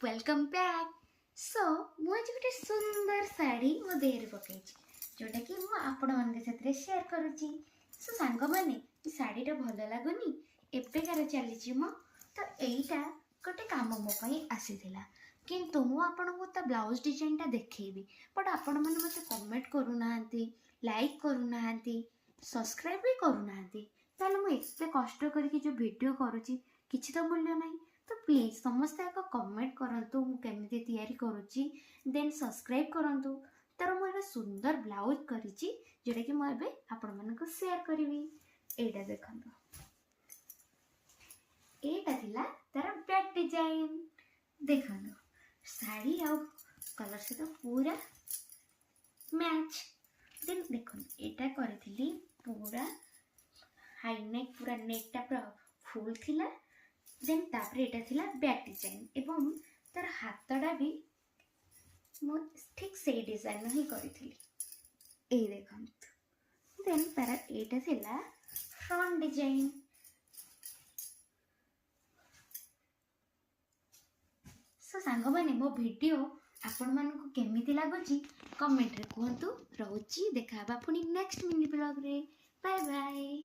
Welcome back. सो मुझे गोटे सुंदर साड़ी मो देहरे पकई जोटा कि मुझे शेयर करुच्ची। सो सांग मैंने शाढ़ीटा भल लगुनि एबेकार चली मो तो यहीटा गोटे कम मोपाई आसी किंतु मुझे ब्लाउज डिजाइनटा देखी बट आपण मैंने मत कमेंट करूना लाइक करूना सब्सक्राइब भी करूना ताले मुझे कष्ट करके जो वीडियो करुच्ची किसी तो मूल्य नहीं। तो प्लीज समस्त एक कमेंट करंतु मु केमिति तैयारी करुच्ची देन सब्सक्राइब करंतु। तर मुझे सुंदर ब्लाउज करिची जोटा कि मुझे आपण मानको शेयर करिवी। एटा देखंतु एटा थिला तार बैक डिजाइन देखंतु साड़ी आ कलर से तो पूरा मैच। देन देखंतु एटा करथिली पूरा हाई नेक पूरा नेकटा पूरा फुल थिला। देन तापर एटा थिला बैक डिजाइन एवं तार हाथटा भी मो ठीक से डिजाइन ही करिथिली ए देखंतु। देन तार एटा थिला फ्रंट डिजाइन। सो सांग माने मो वीडियो आपण मानको केमिति लागुची कमेंट रे कहंतु। रहउची देखा बा पुनी नेक्स्ट मिनी ब्लॉग रे। Bye bye.